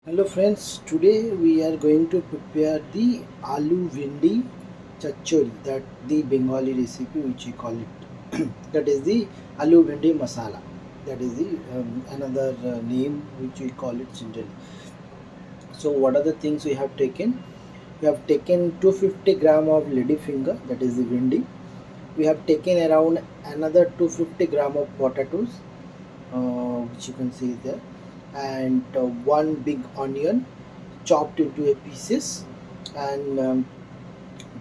Hello friends, today we are going to prepare the Aloo Bhindi Chachori, that the Bengali recipe which we call it. That is the Aloo Bhindi Masala. That is the another name which we call it generally. So what are the things we have taken? We have taken 250 gram of lady finger, that is the bhindi. We have taken around another 250 gram of potatoes, which you can see there, and one big onion chopped into a pieces, and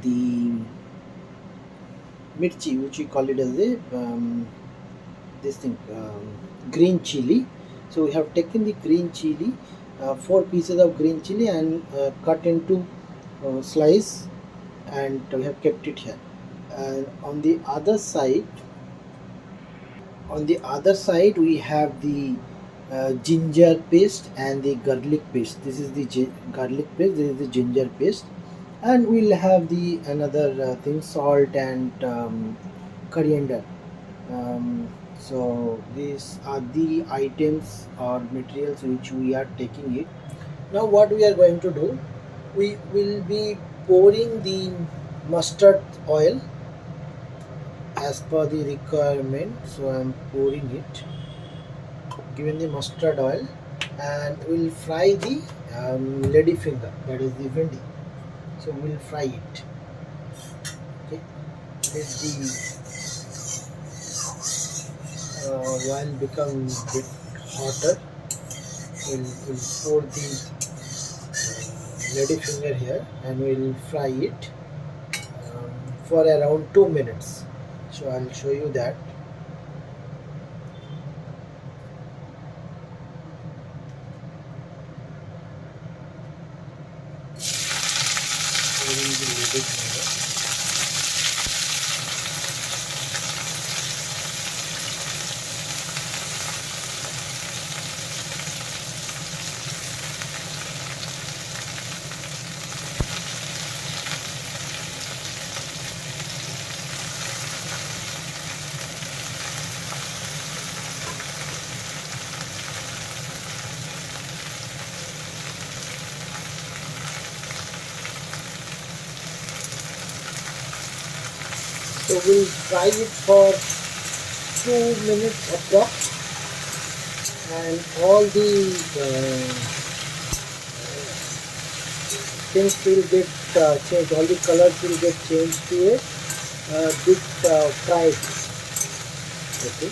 the mirchi, which we call it as a this thing, green chili. So we have taken the green chili, four pieces of green chili, and cut into slice, and we have kept it here. And on the other side we have the ginger paste and the garlic paste. This is the garlic paste, this is the ginger paste, and we'll have the another thing, salt and coriander. So these are the items or materials which we are taking it. Now what we are going to do, we will be pouring the mustard oil as per the requirement. So I'm pouring it, given the mustard oil, and we'll fry the lady finger, that is the vendi. So we'll fry it. Okay, let the oil become bit hotter. We'll pour the lady finger here, and we'll fry it um, for around 2 minutes. So I'll show you that. Pouring the lady finger. So we'll fry it for 2 minutes approx, and all the things will get changed, all the colors will get changed to a bit fried. Okay.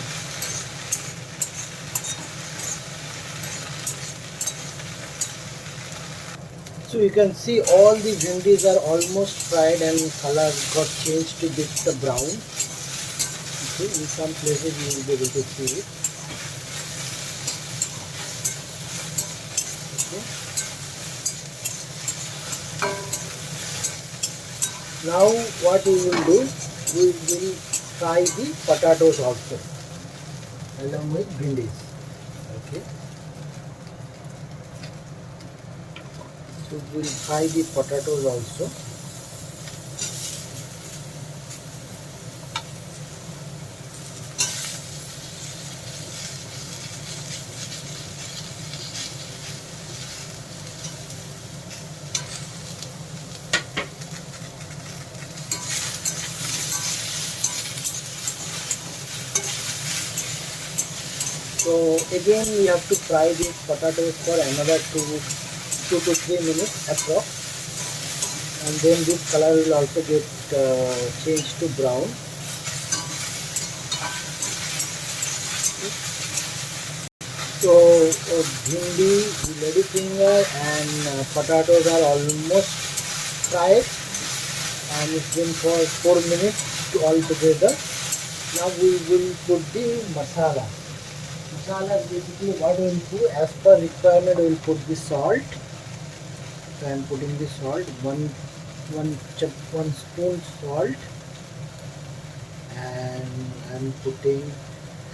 So you can see all the bhindis are almost fried and color got changed to bit brown. Okay. In some places you will be able to see it. Okay. Now what we will do, we will fry the potatoes also along with bhindis. Okay. So we'll fry the potatoes also. So again we have to fry the potatoes for another 2 to 3 minutes approx, and then this color will also get changed to brown. So bhindi, lady finger, and potatoes are almost fried, and it's been for 4 minutes to all together. Now we will put the masala. Masala is basically what we will do. As per requirement, we will put the salt. So I am putting the salt, one spoon salt, and I am putting,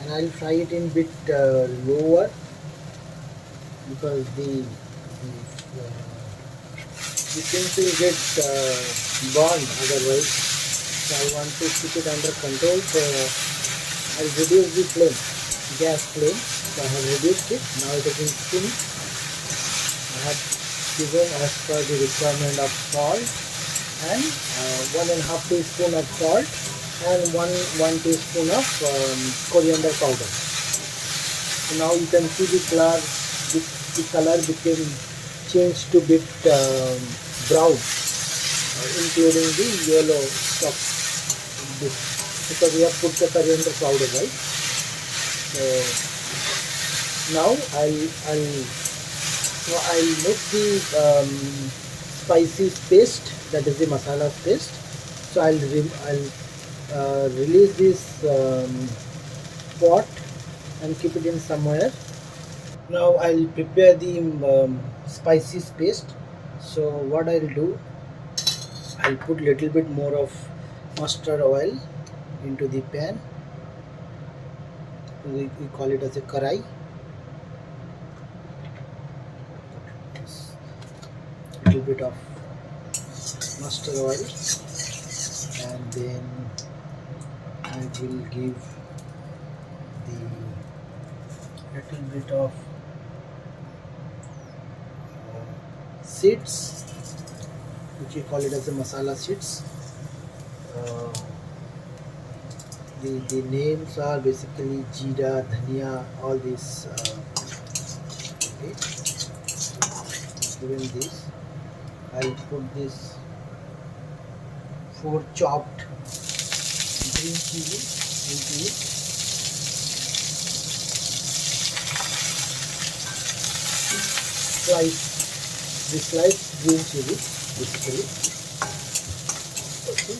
and I'll fry it in bit lower, because the things will get burned otherwise. So I want to keep it under control. So I'll reduce the flame, gas flame. So I have reduced it. Now it is in steam. have given as per the requirement of salt and 1.5 teaspoon of salt and 1 teaspoon of coriander powder. So now you can see the color became changed to bit brown, including the yellow stuff. This because we have put the coriander powder, right? So now I'll make the spicy paste, that is the masala paste. So I'll release this pot and keep it in somewhere. Now I'll prepare the spicy paste. So what I'll do, I'll put little bit more of mustard oil into the pan. We call it as a karai. Little bit of mustard oil, and then I will give the little bit of seeds, which we call it as the masala seeds. Uh, the names are basically jeera, dhania, all these. Okay, given this, I'll put this 4 chopped green chili into it. Sliced green chili basically. Okay,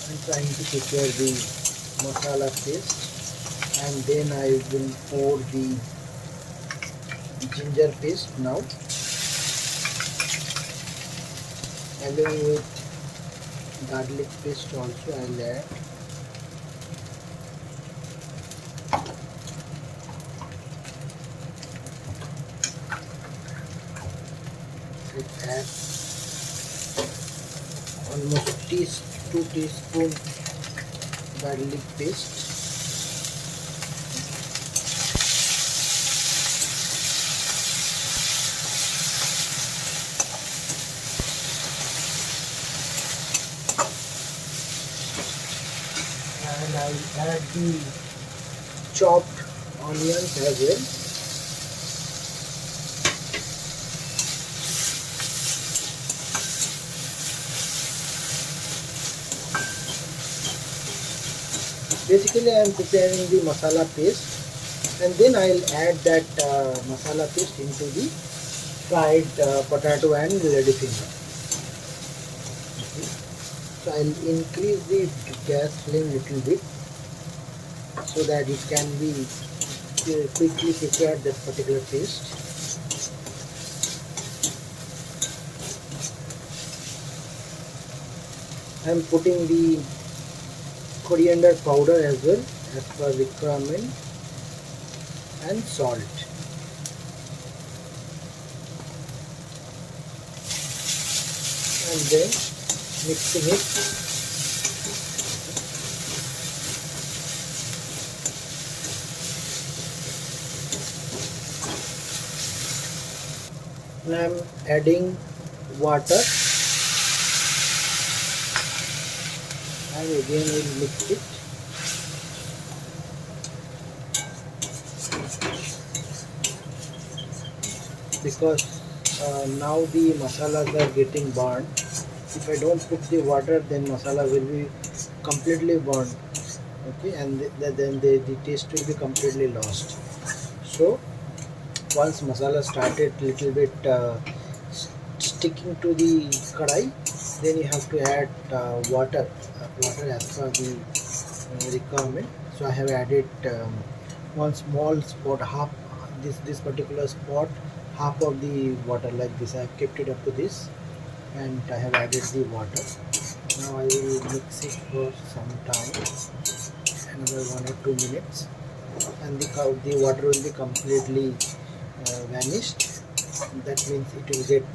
I'm trying to prepare the masala paste, and then I will pour the ginger paste now, along with garlic paste also I'll add. It adds almost 2 teaspoon garlic paste. And I'll add the chopped onions as well. Basically I am preparing the masala paste, and then I'll add that masala paste into the fried potato and lady finger. Okay. So I'll increase the gas flame little bit so that it can be quickly prepared, that particular paste. I am putting the coriander powder as well as per requirement, and salt. And then mixing it. Now I am adding water, and again we'll mix it. Because now the masalas are getting burnt. If I don't put the water, then masala will be completely burnt. Okay, and then the taste will be completely lost. So once masala started little bit sticking to the kadai, then you have to add water as per the requirement. So I have added one small spot, half this particular spot, half of the water, like this. I have kept it up to this, and I have added the water. Now I will mix it for some time, another 1 or 2 minutes, and the water will be completely vanished. That means it will get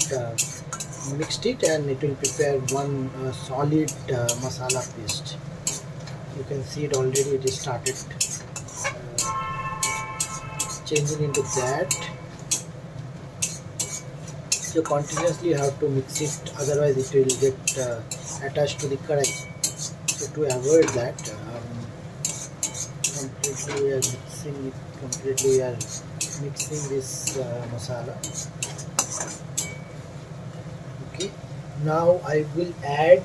mixed it, and it will prepare one solid masala paste. You can see it already, it is started changing into that. So continuously you have to mix it, otherwise it will get attached to the kadai. So to avoid that, completely we are mixing it. Completely we are mixing this masala. Okay. Now I will add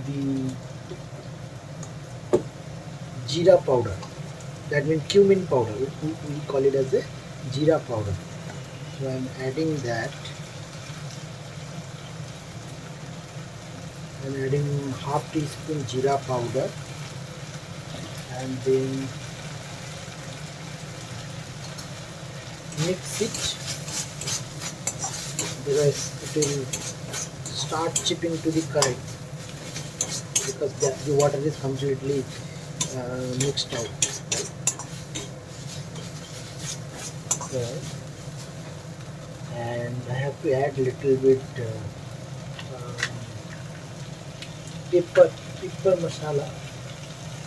the jeera powder. That means cumin powder. We call it as a jeera powder. So I am adding that. I am adding half teaspoon jeera powder, and then mix it, otherwise it will start chipping to the curry, because the water is completely mixed out. Okay. And I have to add little bit um, pepper masala.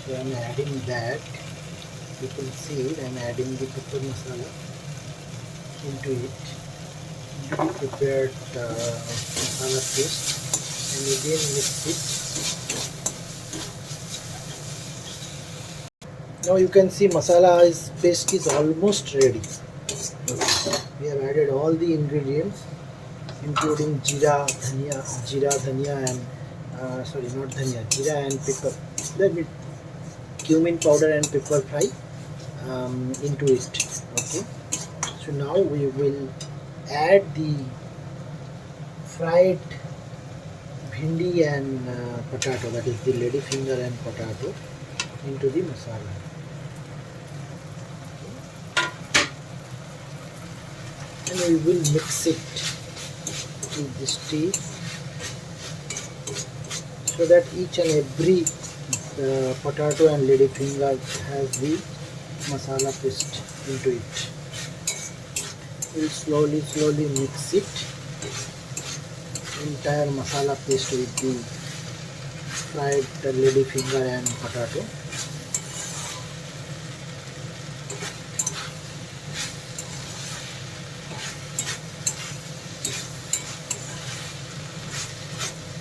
So I am adding that. You can see I am adding the pepper masala into it, into the prepared masala paste, and again mix it. Now you can see paste is almost ready. We have added all the ingredients, including jeera, dhania, and jeera and pepper. Then with cumin powder and pepper fry into it. Okay. So now we will add the fried bhindi and potato, that is the lady finger and potato, into the masala. And we will mix it with this tea, so that each and every potato and lady finger has the masala paste into it. We'll slowly mix it, entire masala paste with the fried lady finger and potato.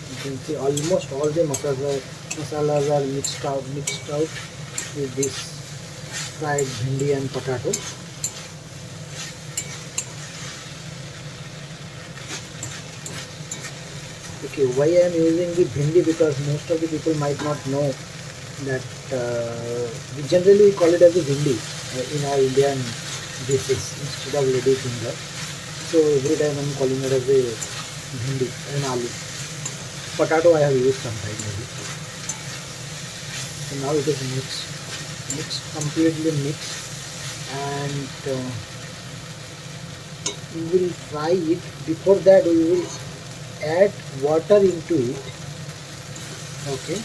You can see almost all the masalas are mixed out with this fried bhindi and potato. Okay, why I am using the bhindi? Because most of the people might not know that we generally call it as a bhindi in our Indian dishes instead of lady finger. So every time I am calling it as a bhindi and aloo. Potato I have used sometime maybe. So now it is completely mixed, and we will fry it. Before that we will add water into it. Okay.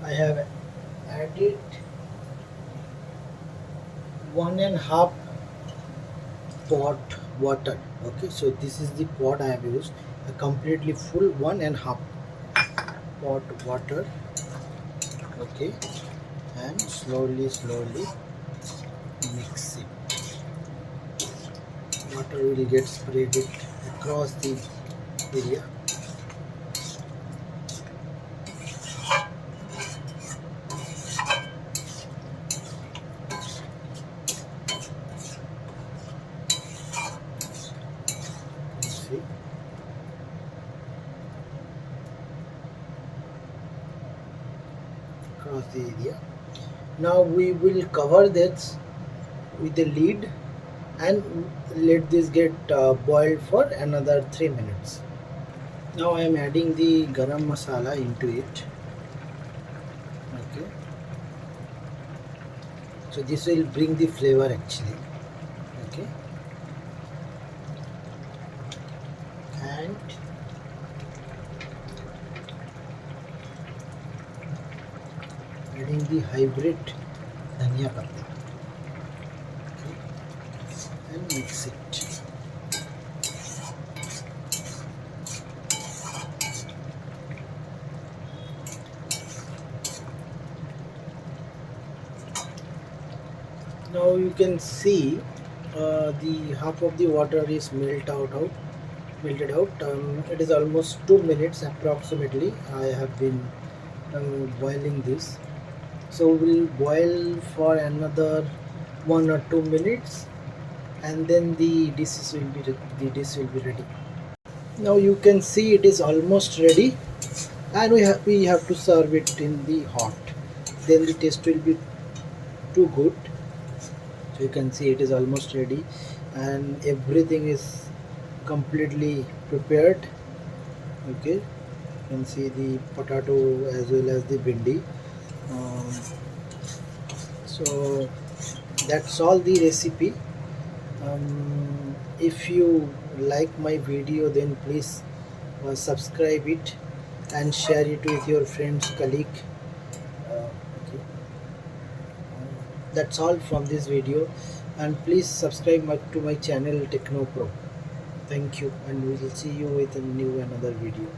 I have added 1.5 pot water. Okay, so this is the pot I have used, a completely full 1.5 pot water. Okay, and slowly mix it. Water will get spread it across the area. See, across the area. Now we will cover this with the lid and let this get boiled for another 3 minutes. Now I am adding the garam masala into it. Okay, so this will bring the flavor actually. Okay, and adding the hybrid dhania patta. Okay, and mix it. you can see the half of the water is melted out. It is almost 2 minutes approximately I have been boiling this. So we'll boil for another 1 or 2 minutes, and then the dish will be ready. Now you can see it is almost ready, and we have to serve it in the hot. Then the taste will be too good. So you can see it is almost ready, and everything is completely prepared. Okay, you can see the potato as well as the bhindi. Um, so that's all the recipe. If you like my video, then please subscribe it and share it with your friends, colleague. Okay. That's all from this video, and please subscribe to my channel Techno Pro. Thank you, and we will see you with a new another video.